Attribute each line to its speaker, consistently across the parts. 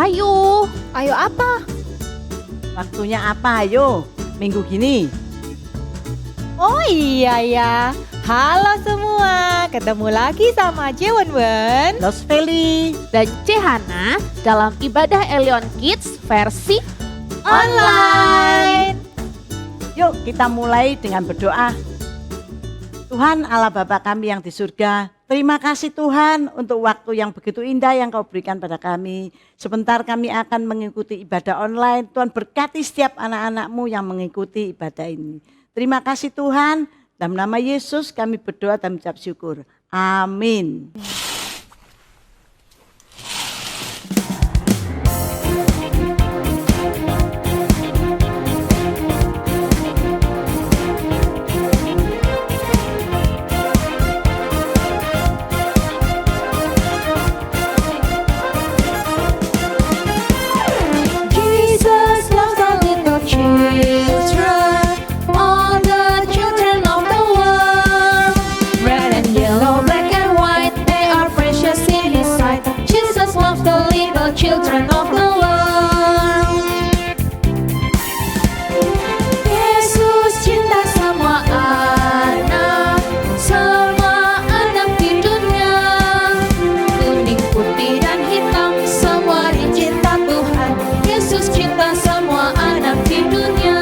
Speaker 1: Ayo.
Speaker 2: Ayo apa?
Speaker 3: Waktunya apa ayo? Minggu gini.
Speaker 2: Oh iya ya. Halo semua, ketemu lagi sama Jewenwen
Speaker 3: Los Feli.
Speaker 1: Dan Cehana dalam ibadah Elion Kids versi
Speaker 2: online.
Speaker 3: Yuk kita mulai dengan berdoa. Tuhan Allah Bapa kami yang di surga, terima kasih Tuhan untuk waktu yang begitu indah yang Kau berikan pada kami. Sebentar kami akan mengikuti ibadah online. Tuhan berkati setiap anak-anak-Mu yang mengikuti ibadah ini. Terima kasih Tuhan, dalam nama Yesus kami berdoa dan mengucap syukur. Amin.
Speaker 1: Children of the world. Yesus cinta semua anak di dunia. Kuning, putih dan hitam, semua dicinta Tuhan. Yesus cinta semua anak di dunia.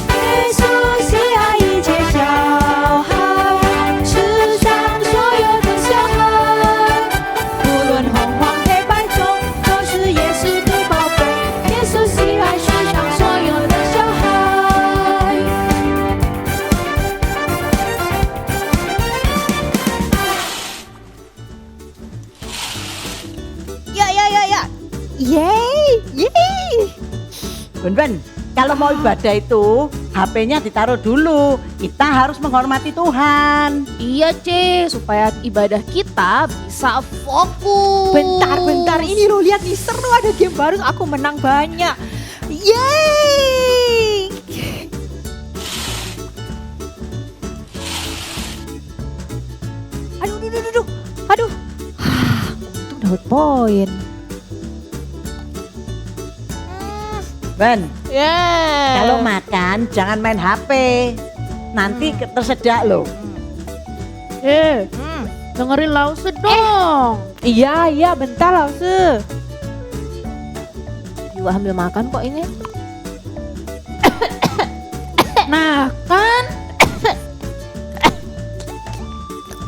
Speaker 1: Yesus 最爱一切小孩，世上所有的小孩。
Speaker 2: Yeay.
Speaker 3: Ben, kalau mau ibadah itu HP-nya ditaruh dulu. Kita harus menghormati Tuhan.
Speaker 1: Iya C, supaya ibadah kita bisa fokus.
Speaker 2: Bentar, ini lo lihat nih, seru, ada game baru, aku menang banyak. Yeay. Aduh. Untung dapat poin.
Speaker 3: Ben,
Speaker 2: Yeah.
Speaker 3: kalau makan jangan main HP. Nanti tersedak loh.
Speaker 1: Dengerin Lause dong.
Speaker 2: Iya, bentar Lause.
Speaker 1: Juga ambil makan kok ini. Nah kan.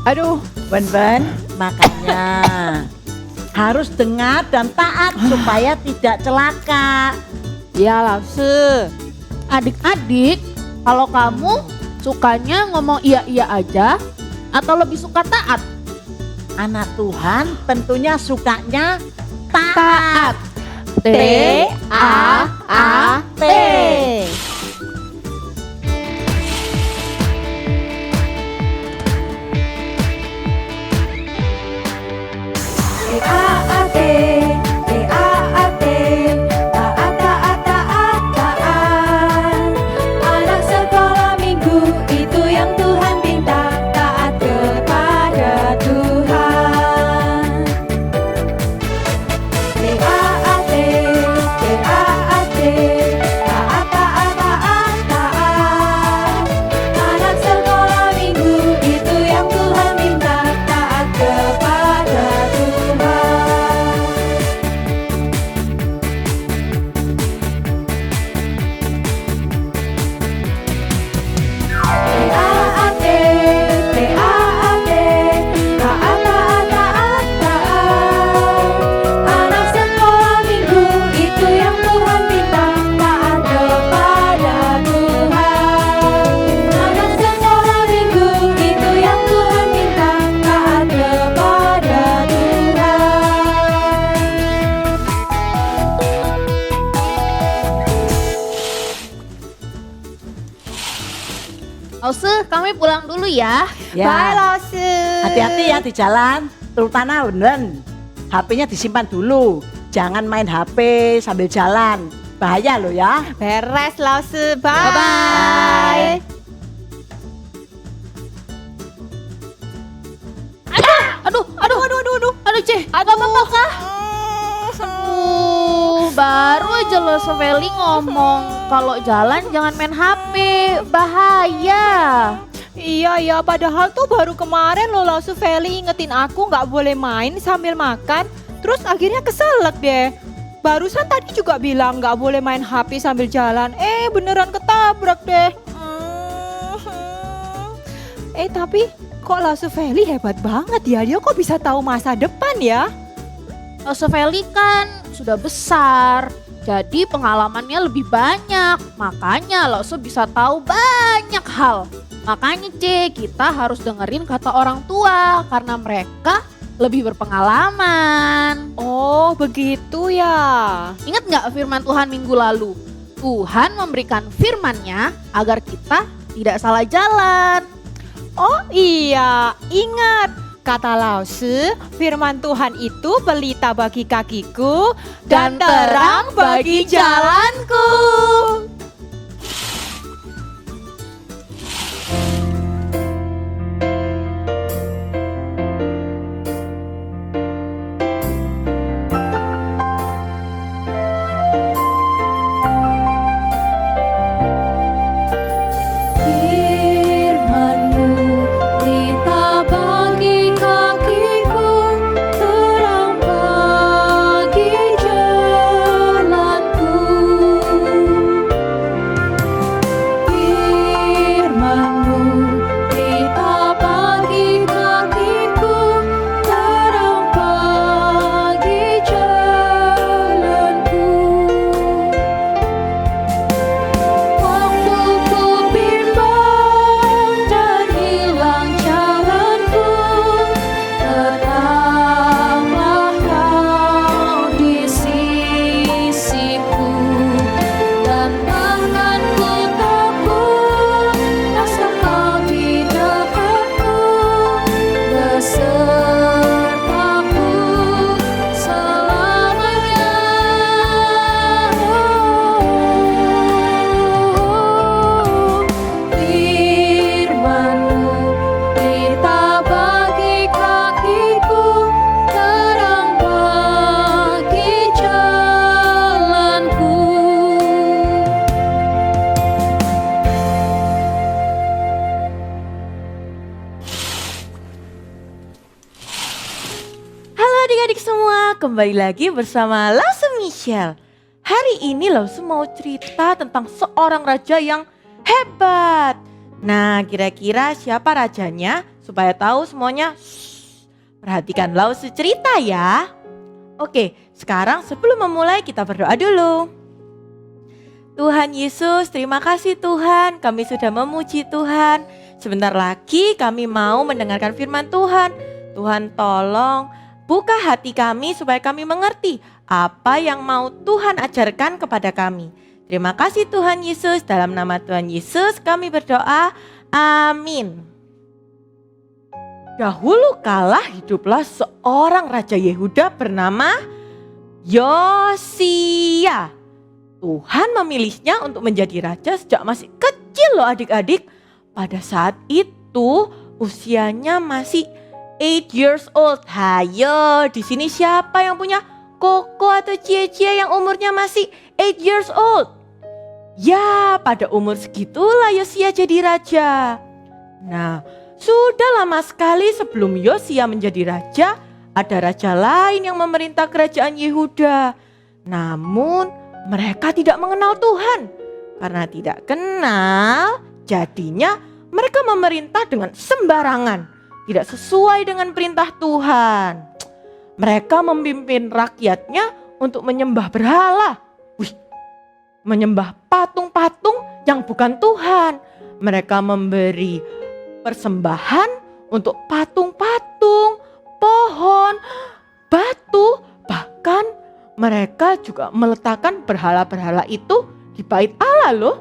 Speaker 2: Aduh.
Speaker 3: Ben, makanya harus dengar dan taat supaya tidak celaka.
Speaker 2: Ya Lause.
Speaker 1: Adik-adik, kalau kamu sukanya ngomong iya-iya aja atau lebih suka taat?
Speaker 3: Anak Tuhan tentunya sukanya taat.
Speaker 2: T-A-A-T.
Speaker 1: Anak sekolah minggu itu yang Tuhan pinta, taat kepada Tuhan. Taat, taat, taat, taat, taat. Anak sekolah minggu itu yang Tuhan minta, taat kepada Tuhan. Taat, taat, taat, taat, taat. Anak sekolah minggu itu yang Tuhan minta, taat kepada Tuhan. Anak sekolah minggu itu yang Tuhan minta, taat kepada Tuhan. Lause, kami pulang dulu ya.
Speaker 3: Ya,
Speaker 2: Bye Lause.
Speaker 3: hati-hati ya di jalan, terutama Ben. HP-nya disimpan dulu. Jangan main HP sambil jalan. Bahaya loh ya.
Speaker 2: Beres Lause. Bye.
Speaker 3: Bye.
Speaker 1: Aduh, C, gak apa-apa kah? Baru aja lo Sofeli ngomong kalau jalan jangan main HP, bahaya.
Speaker 2: Iya, padahal tuh baru kemarin lo langsung Feli ingetin aku nggak boleh main sambil makan. Terus akhirnya keselak deh. Barusan tadi juga bilang nggak boleh main HP sambil jalan. Beneran ketabrak deh. Tapi kok langsung Feli hebat banget ya. Dia kok bisa tahu masa depan ya?
Speaker 1: Lo Sofeli kan sudah besar, jadi pengalamannya lebih banyak. Makanya lo bisa tahu banyak hal. Makanya C, kita harus dengerin kata orang tua karena mereka lebih berpengalaman.
Speaker 2: Oh begitu ya.
Speaker 1: Ingat nggak firman Tuhan minggu lalu? Tuhan memberikan firman-Nya agar kita tidak salah jalan.
Speaker 2: Oh iya, ingat. Kata Lause, firman Tuhan itu pelita bagi kakiku dan terang bagi jalanku.
Speaker 4: adik-adik semua, kembali lagi bersama Lause Michelle. Hari ini Lause mau cerita tentang seorang raja yang hebat. Nah, kira-kira siapa rajanya? Supaya tahu semuanya, perhatikan Lause cerita ya. Oke, sekarang sebelum memulai kita berdoa dulu. Tuhan Yesus, terima kasih Tuhan, kami sudah memuji Tuhan. Sebentar lagi kami mau mendengarkan firman Tuhan. Tuhan tolong buka hati kami supaya kami mengerti apa yang mau Tuhan ajarkan kepada kami. Terima kasih Tuhan Yesus, dalam nama Tuhan Yesus kami berdoa, amin. Dahulu kala hiduplah seorang raja Yehuda bernama Yosia. Tuhan memilihnya untuk menjadi raja sejak masih kecil loh adik-adik. Pada saat itu usianya masih 8 years old. Hayo, di sini siapa yang punya koko atau cie-cie yang umurnya masih 8 years old? Ya, pada umur segitulah Yosia jadi raja. Nah, sudah lama sekali sebelum Yosia menjadi raja, ada raja lain yang memerintah kerajaan Yehuda. Namun, mereka tidak mengenal Tuhan. Karena tidak kenal, jadinya mereka memerintah dengan sembarangan. Tidak sesuai dengan perintah Tuhan. Mereka memimpin rakyatnya untuk menyembah berhala. Menyembah patung-patung yang bukan Tuhan. Mereka memberi persembahan untuk patung-patung, pohon, batu. Bahkan mereka juga meletakkan berhala-berhala itu di bait Allah loh.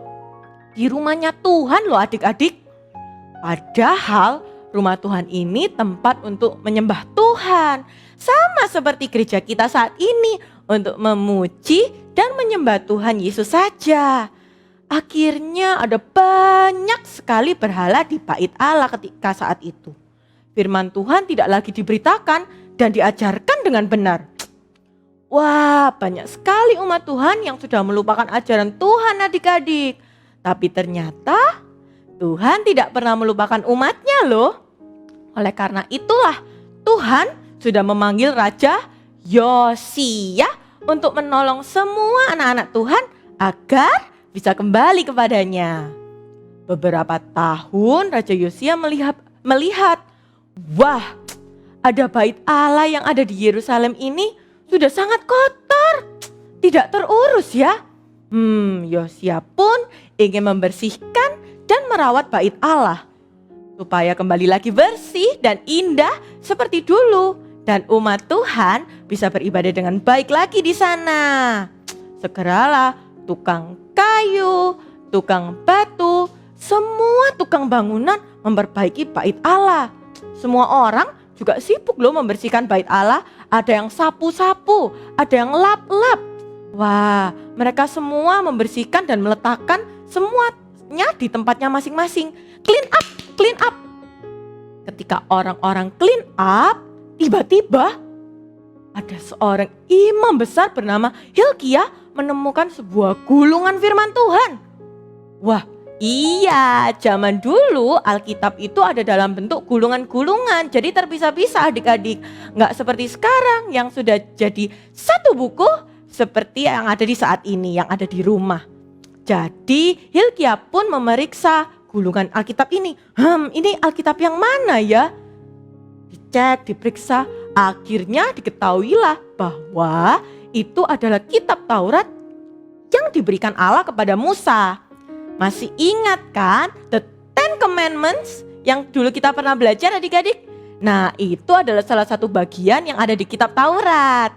Speaker 4: Di rumahnya Tuhan loh adik-adik. Padahal rumah Tuhan ini tempat untuk menyembah Tuhan. Sama seperti gereja kita saat ini untuk memuji dan menyembah Tuhan Yesus saja. Akhirnya ada banyak sekali berhala di bait Allah ketika saat itu. Firman Tuhan tidak lagi diberitakan dan diajarkan dengan benar. Wah, banyak sekali umat Tuhan yang sudah melupakan ajaran Tuhan adik-adik. Tapi ternyata Tuhan tidak pernah melupakan umatnya loh. Oleh karena itulah Tuhan sudah memanggil Raja Yosia untuk menolong semua anak-anak Tuhan agar bisa kembali kepadanya. Beberapa tahun Raja Yosia melihat, wah, ada bait Allah yang ada di Yerusalem ini sudah sangat kotor, tidak terurus ya. Yosia pun ingin membersihkan dan merawat bait Allah supaya kembali lagi bersih dan indah seperti dulu, dan umat Tuhan bisa beribadah dengan baik lagi di sana. Segeralah tukang kayu, tukang batu, semua tukang bangunan memperbaiki bait Allah. Semua orang juga sibuk loh membersihkan bait Allah. Ada yang sapu-sapu, ada yang lap-lap. Wah, mereka semua membersihkan dan meletakkan semuanya di tempatnya masing-masing. Clean up, clean up. Ketika orang-orang clean up, tiba-tiba ada seorang imam besar bernama Hilkia menemukan sebuah gulungan firman Tuhan. Wah, iya, zaman dulu Alkitab itu ada dalam bentuk gulungan-gulungan, jadi terpisah-pisah adik-adik. Nggak seperti sekarang yang sudah jadi satu buku seperti yang ada di saat ini, yang ada di rumah. Jadi Hilkia pun memeriksa gulungan Alkitab ini. Ini Alkitab yang mana ya? Dicek, diperiksa, akhirnya diketahuilah bahwa itu adalah kitab Taurat yang diberikan Allah kepada Musa. Masih ingat kan The Ten Commandments yang dulu kita pernah belajar adik-adik? Nah, itu adalah salah satu bagian yang ada di kitab Taurat.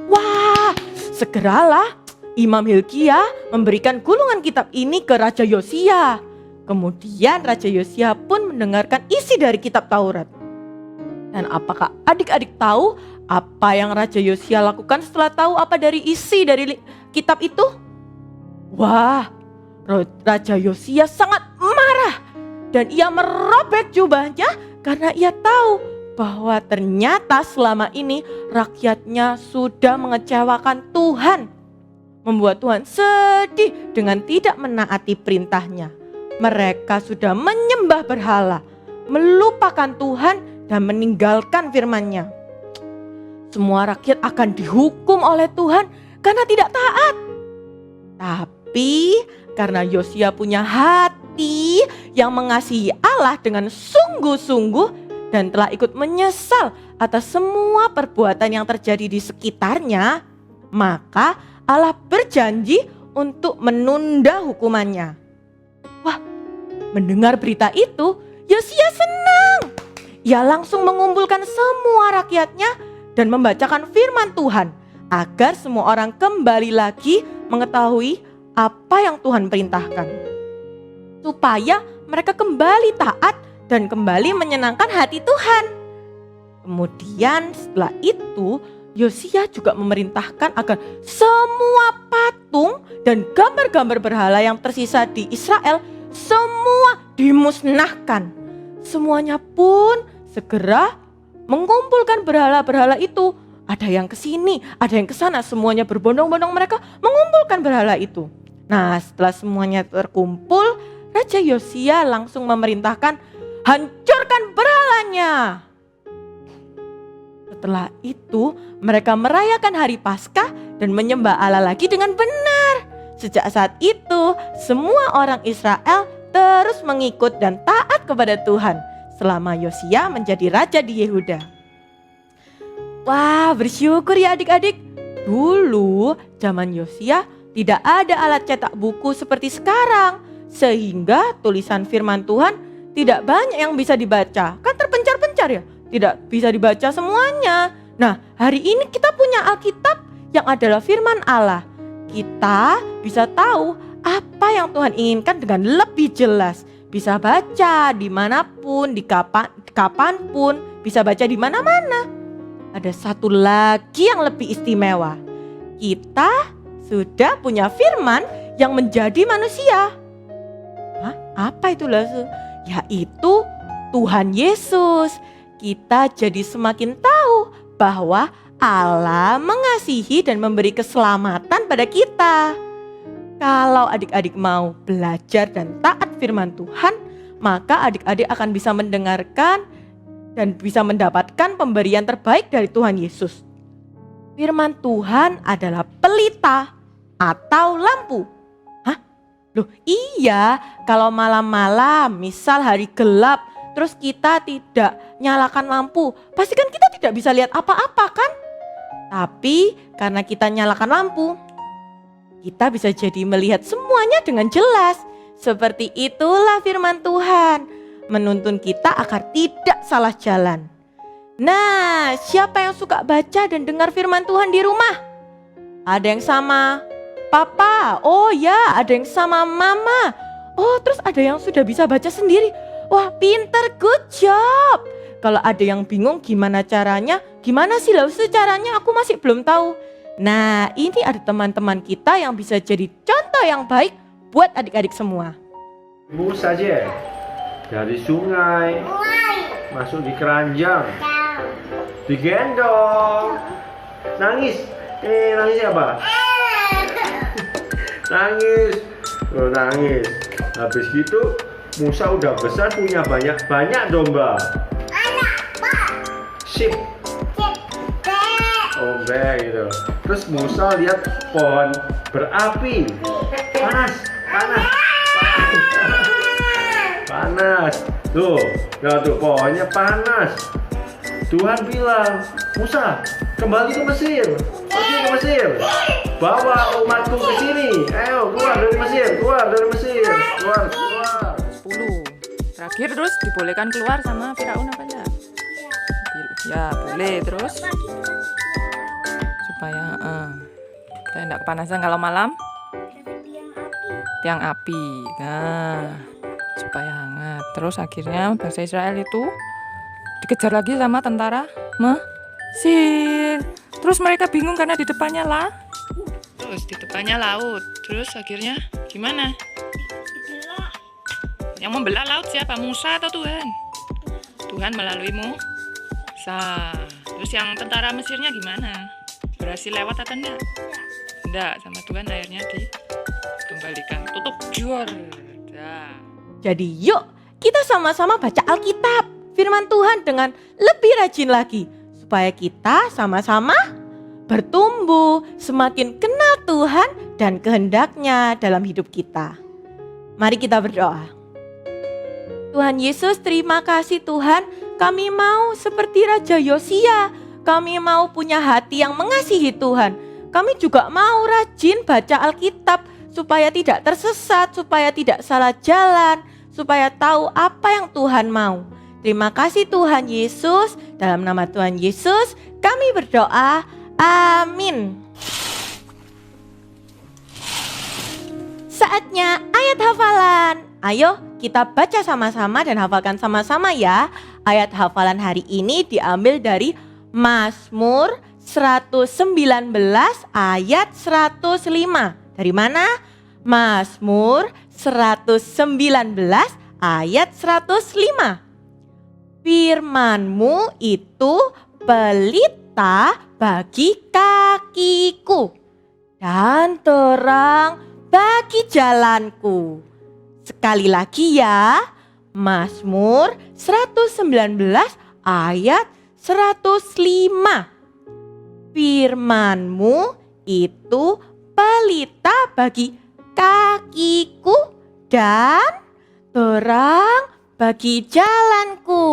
Speaker 4: Wah, segeralah Imam Hilkia memberikan gulungan kitab ini ke Raja Yosia. Kemudian Raja Yosia pun mendengarkan isi dari kitab Taurat. Dan apakah adik-adik tahu apa yang Raja Yosia lakukan setelah tahu apa dari isi dari kitab itu? Wah, Raja Yosia sangat marah dan ia merobek jubahnya karena ia tahu bahwa ternyata selama ini rakyatnya sudah mengecewakan Tuhan, membuat Tuhan sedih dengan tidak menaati perintahnya. Mereka sudah menyembah berhala, melupakan Tuhan dan meninggalkan firman-Nya. Semua rakyat akan dihukum oleh Tuhan karena tidak taat. Tapi karena Yosia punya hati yang mengasihi Allah dengan sungguh-sungguh dan telah ikut menyesal atas semua perbuatan yang terjadi di sekitarnya, maka Allah berjanji untuk menunda hukumannya. Wah, mendengar berita itu, Yosia senang. Ia langsung mengumpulkan semua rakyatnya dan membacakan firman Tuhan agar semua orang kembali lagi mengetahui apa yang Tuhan perintahkan, supaya mereka kembali taat dan kembali menyenangkan hati Tuhan. Kemudian setelah itu Yosia juga memerintahkan agar semua patung dan gambar-gambar berhala yang tersisa di Israel semua dimusnahkan. Semuanya pun segera mengumpulkan berhala-berhala itu. Ada yang ke sini, ada yang ke sana, semuanya berbondong-bondong mereka mengumpulkan berhala itu. Nah, setelah semuanya terkumpul, Raja Yosia langsung memerintahkan, hancurkan berhalanya. Setelah itu, mereka merayakan hari Paskah dan menyembah Allah lagi dengan benar. Sejak saat itu, semua orang Israel terus mengikut dan taat kepada Tuhan selama Yosia menjadi raja di Yehuda. Wah, bersyukur ya adik-adik. Dulu zaman Yosia tidak ada alat cetak buku seperti sekarang, sehingga tulisan firman Tuhan tidak banyak yang bisa dibaca. Kan terpencar-pencar ya, tidak bisa dibaca semuanya. Nah, hari ini kita punya Alkitab yang adalah firman Allah. Kita bisa tahu apa yang Tuhan inginkan dengan lebih jelas. Bisa baca dimanapun, kapanpun, bisa baca di mana-mana. Ada satu lagi yang lebih istimewa. Kita sudah punya firman yang menjadi manusia. Hah? Apa itu Lasu? Yaitu Tuhan Yesus. kita jadi semakin tahu bahwa Allah mengasihi dan memberi keselamatan pada kita. Kalau adik-adik mau belajar dan taat firman Tuhan, maka adik-adik akan bisa mendengarkan dan bisa mendapatkan pemberian terbaik dari Tuhan Yesus. Firman Tuhan adalah pelita atau lampu. Hah? Loh iya, kalau malam-malam misal hari gelap terus kita tidak nyalakan lampu, pasti kan kita tidak bisa lihat apa-apa kan? Tapi karena kita nyalakan lampu, kita bisa jadi melihat semuanya dengan jelas. Seperti itulah firman Tuhan, menuntun kita agar tidak salah jalan. Nah, siapa yang suka baca dan dengar firman Tuhan di rumah? Ada yang sama papa, oh ya, ada yang sama mama. Oh, terus ada yang sudah bisa baca sendiri. Wah, pinter, good job. Kalau ada yang bingung gimana caranya, gimana sih Lausu caranya, aku masih belum tahu. Nah, ini ada teman-teman kita yang bisa jadi contoh yang baik buat adik-adik semua.
Speaker 5: Ibu saja dari sungai masuk di keranjang, digendong, nangis. Nangis apa? Nangis, nangis. Habis gitu Musa udah besar, punya banyak domba. Sheep. Ombek gitu. Terus Musa lihat pohon berapi. Panas. Tuh, pohonnya panas. Tuhan bilang, Musa, kembali ke Mesir. Pergi ke Mesir. Bawa umatku ke sini. Ayo, keluar dari Mesir. Keluar.
Speaker 6: 10. Terakhir terus dibolehkan keluar sama Firaun apa enggak? Ya boleh terus. Supaya tidak kepanasan kalau malam. Tiang api. Nah, supaya hangat. Terus akhirnya bangsa Israel itu dikejar lagi sama tentara Mesir. Terus mereka bingung karena di depannya laut. Terus akhirnya gimana? Yang membelah laut siapa? Musa atau Tuhan? Tuhan melalui Musa. Terus yang tentara Mesirnya gimana? Berhasil lewat atau enggak? Enggak, sama Tuhan akhirnya dikembalikan. Tutup jor.
Speaker 4: Jadi yuk kita sama-sama baca Alkitab, firman Tuhan dengan lebih rajin lagi. Supaya kita sama-sama bertumbuh, semakin kenal Tuhan dan kehendaknya dalam hidup kita. Mari kita berdoa. Tuhan Yesus, terima kasih Tuhan, kami mau seperti Raja Yosia, kami mau punya hati yang mengasihi Tuhan. Kami juga mau rajin baca Alkitab supaya tidak tersesat, supaya tidak salah jalan, supaya tahu apa yang Tuhan mau. Terima kasih Tuhan Yesus, dalam nama Tuhan Yesus kami berdoa, amin. Saatnya ayat hafalan. Ayo kita baca sama-sama dan hafalkan sama-sama ya. Ayat hafalan hari ini diambil dari Mazmur 119 ayat 105. Dari mana? Mazmur 119 ayat 105. Firman-Mu itu pelita bagi kakiku dan terang bagi jalanku. Sekali lagi ya, Mazmur 119 ayat 105. Firman-Mu itu pelita bagi kakiku dan terang bagi jalanku.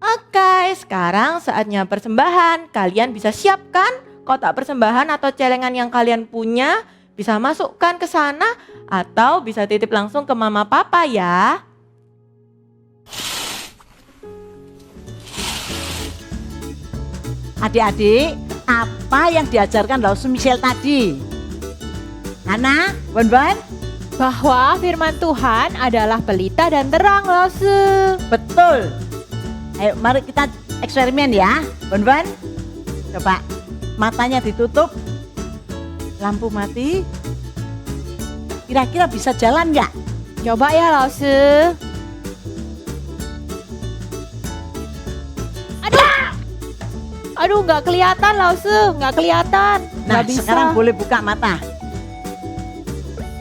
Speaker 4: Oke, sekarang saatnya persembahan. Kalian bisa siapkan kotak persembahan atau celengan yang kalian punya. Bisa masukkan ke sana atau bisa titip langsung ke mama papa ya.
Speaker 3: Adik-adik, apa yang diajarkan Lausu Michelle tadi? Hana, Bon?
Speaker 2: Bahwa firman Tuhan adalah pelita dan terang, Lausu.
Speaker 3: Betul. Ayo mari kita eksperimen ya, Bon. Coba matanya ditutup, lampu mati. Kira-kira bisa jalan nggak?
Speaker 2: Coba ya, Lausu. Aduh, nggak kelihatan Lause, nggak kelihatan.
Speaker 3: Nah,
Speaker 2: Nggak bisa.
Speaker 3: sekarang boleh buka mata.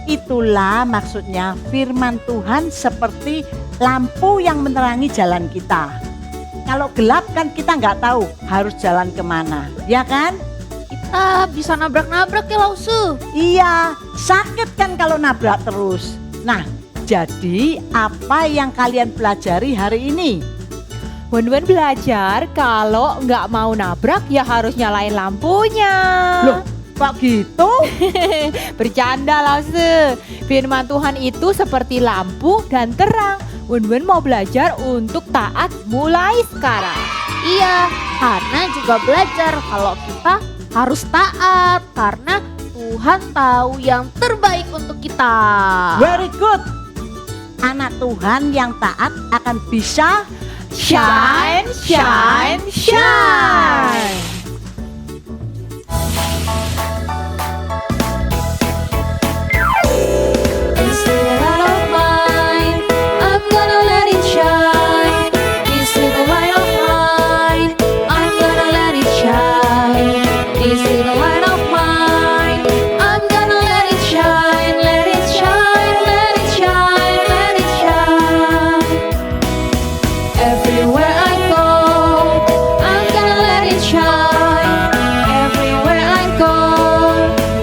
Speaker 3: Itulah maksudnya firman Tuhan seperti lampu yang menerangi jalan kita. Kalau gelap kan kita nggak tahu harus jalan kemana, ya kan?
Speaker 1: Kita bisa nabrak-nabrak ya Lause.
Speaker 3: Iya, sakit kan kalau nabrak terus. Nah, jadi apa yang kalian pelajari hari ini?
Speaker 2: Wen-Wen belajar kalau nggak mau nabrak ya harus nyalain lampunya.
Speaker 3: Loh, kok gitu?
Speaker 2: Bercanda Lause. Firman Tuhan itu seperti lampu dan terang. Wen-Wen mau belajar untuk taat mulai sekarang.
Speaker 1: Iya, Hana juga belajar kalau kita harus taat karena Tuhan tahu yang terbaik untuk kita.
Speaker 3: Very good. Anak Tuhan yang taat akan bisa
Speaker 2: Shine, shine, shine.
Speaker 7: This little light of mine, I'm gonna let it shine. This little light of mine, I'm gonna let it shine. This little light of mine, I'm gonna let it shine, let it shine, let it shine, let it shine. Everywhere I go, I'm gonna let it shine. Everywhere I go,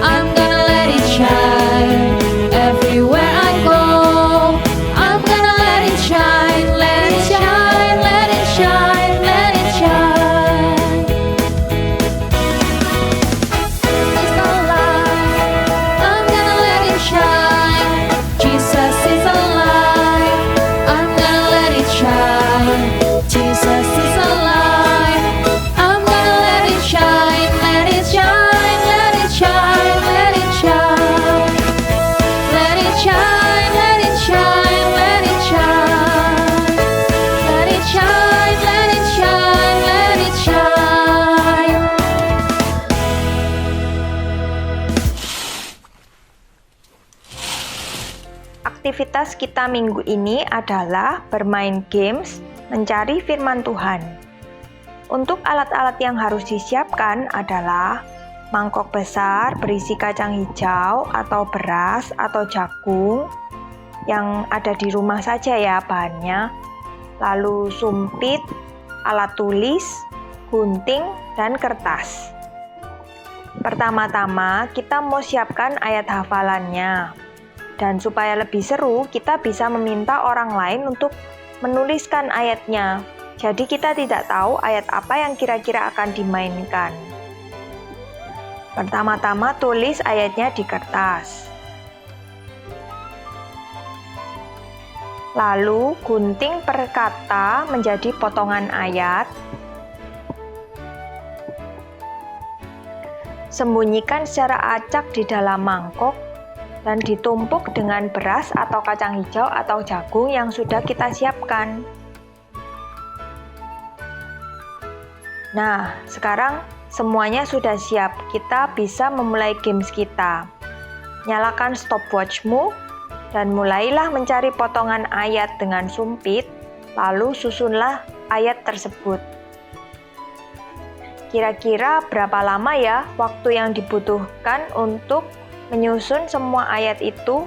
Speaker 7: I'm gonna let it shine. Everywhere I go, I'm gonna let it shine, let it shine, let it shine, let it shine. It's alive, I'm gonna let it shine. Jesus is alive, I'm gonna let it shine. Jesus is alive, I'm gonna let it shine, let it shine, let it shine, let it shine. Let it shine, let it shine, let it shine. Let it shine, let it shine, let it shine.
Speaker 8: Aktivitas kita minggu ini adalah bermain games, mencari firman Tuhan. Untuk alat-alat yang harus disiapkan adalah mangkok besar berisi kacang hijau atau beras atau jagung yang ada di rumah saja ya bahannya. Lalu sumpit, alat tulis, gunting, dan kertas. Pertama-tama kita mau siapkan ayat hafalannya. Dan supaya lebih seru, kita bisa meminta orang lain untuk menuliskan ayatnya. Jadi kita tidak tahu ayat apa yang kira-kira akan dimainkan. Pertama-tama tulis ayatnya di kertas. Lalu gunting per kata menjadi potongan ayat. Sembunyikan secara acak di dalam mangkok dan ditumpuk dengan beras atau kacang hijau atau jagung yang sudah kita siapkan. Nah, sekarang semuanya sudah siap. Kita bisa memulai games kita. Nyalakan stopwatchmu dan mulailah mencari potongan ayat dengan sumpit, lalu susunlah ayat tersebut. Kira-kira berapa lama ya waktu yang dibutuhkan untuk menyusun semua ayat itu?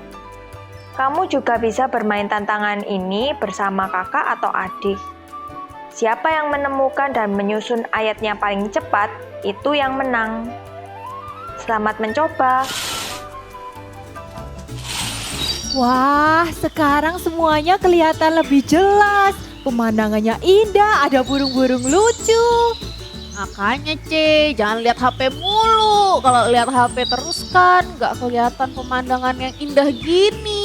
Speaker 8: Kamu juga bisa bermain tantangan ini bersama kakak atau adik. Siapa yang menemukan dan menyusun ayatnya paling cepat, itu yang menang. Selamat mencoba.
Speaker 2: Wah, sekarang semuanya kelihatan lebih jelas. Pemandangannya indah, ada burung-burung lucu.
Speaker 1: Makanya jangan lihat HP mulu. Kalau lihat HP terus kan nggak kelihatan pemandangan yang indah gini.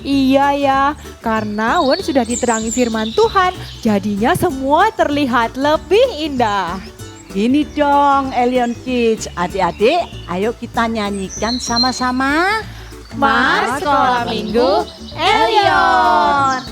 Speaker 2: Iya ya, karena Wen sudah diterangi firman Tuhan, jadinya semua terlihat lebih indah.
Speaker 3: Gini dong Elion Kids, adik-adik ayo kita nyanyikan sama-sama.
Speaker 1: Mars Sekolah Minggu Elion.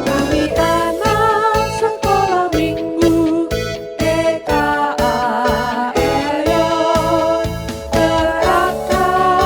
Speaker 7: Kami anak sekolah minggu GKA Elion, berakar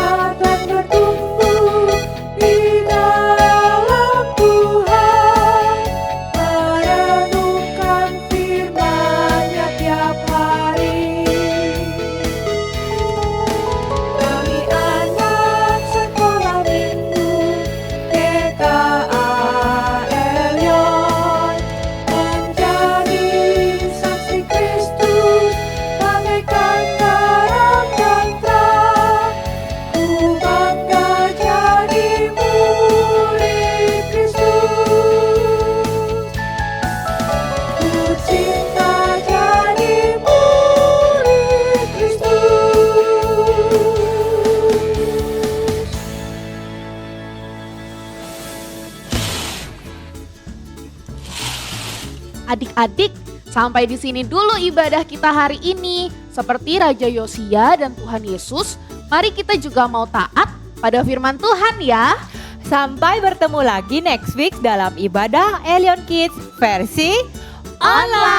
Speaker 1: Adik-adik, sampai di sini dulu ibadah kita hari ini. Seperti Raja Yosia dan Tuhan Yesus, mari kita juga mau taat pada firman Tuhan ya.
Speaker 2: Sampai bertemu lagi next week dalam ibadah Elion Kids versi online.